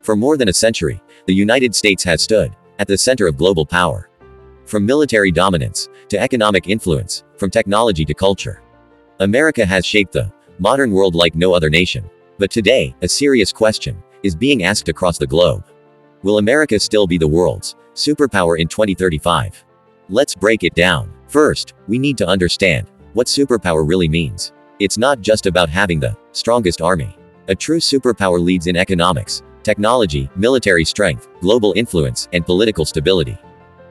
For more than a century, the United States has stood at the center of global power. From military dominance to economic influence, from technology to culture, America has shaped the modern world like no other nation. But today, a serious question is being asked across the globe. Will America still be the world's superpower in 2035? Let's break it down. First, we need to understand what superpower really means. It's not just about having the strongest army. A true superpower leads in economics, technology, military strength, global influence, and political stability.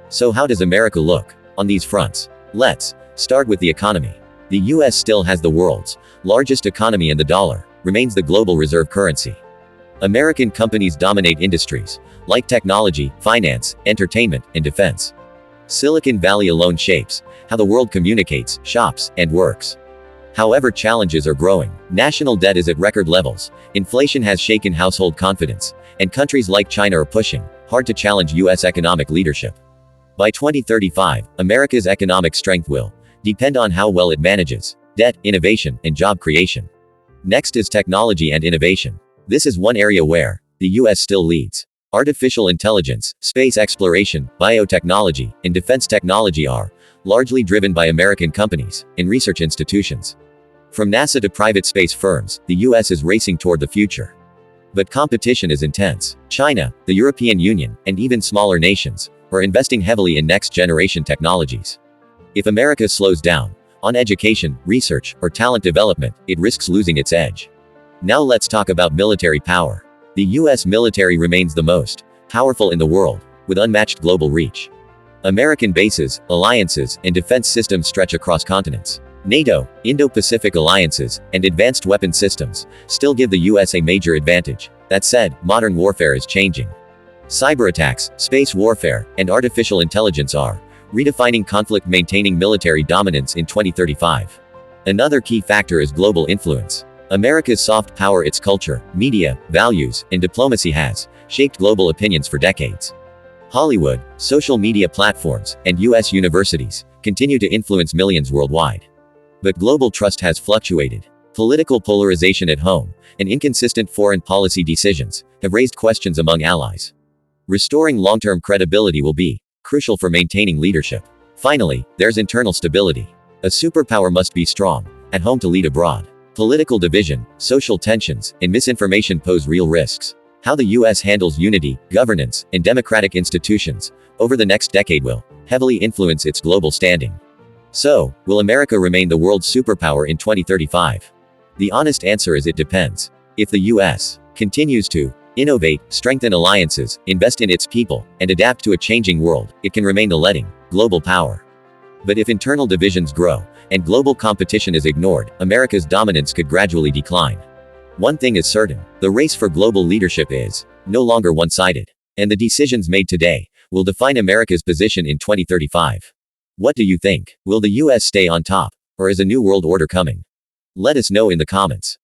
So how does America look on these fronts? Let's start with the economy. The US still has the world's largest economy, and the dollar remains the global reserve currency. American companies dominate industries like technology, finance, entertainment, and defense. Silicon Valley alone shapes how the world communicates, shops, and works. However, challenges are growing. National debt is at record levels, inflation has shaken household confidence, and countries like China are pushing hard to challenge US economic leadership. By 2035, America's economic strength will depend on how well it manages debt, innovation, and job creation. Next is technology and innovation. This is one area where the US still leads. Artificial intelligence, space exploration, biotechnology, and defense technology are largely driven by American companies and research institutions. From NASA to private space firms, the US is racing toward the future. But competition is intense. China, the European Union, and even smaller nations are investing heavily in next-generation technologies. If America slows down on education, research, or talent development, it risks losing its edge. Now let's talk about military power. The US military remains the most powerful in the world, with unmatched global reach. American bases, alliances, and defense systems stretch across continents. NATO, Indo-Pacific alliances, and advanced weapon systems still give the US a major advantage. That said, modern warfare is changing. Cyber attacks, space warfare, and artificial intelligence are redefining conflict, maintaining military dominance in 2035. Another key factor is global influence. America's soft power, its culture, media, values, and diplomacy has shaped global opinions for decades. Hollywood, social media platforms, and US universities continue to influence millions worldwide. But global trust has fluctuated. Political polarization at home and inconsistent foreign policy decisions have raised questions among allies. Restoring long-term credibility will be crucial for maintaining leadership. Finally, there's internal stability. A superpower must be strong at home to lead abroad. Political division, social tensions, and misinformation pose real risks. How the US handles unity, governance, and democratic institutions over the next decade will heavily influence its global standing. So, will America remain the world's superpower in 2035? The honest answer is it depends. If the US continues to innovate, strengthen alliances, invest in its people, and adapt to a changing world, it can remain the leading global power. But if internal divisions grow and global competition is ignored, America's dominance could gradually decline. One thing is certain: the race for global leadership is no longer one-sided, and the decisions made today will define America's position in 2035. What do you think? Will the US stay on top, or is a new world order coming? Let us know in the comments.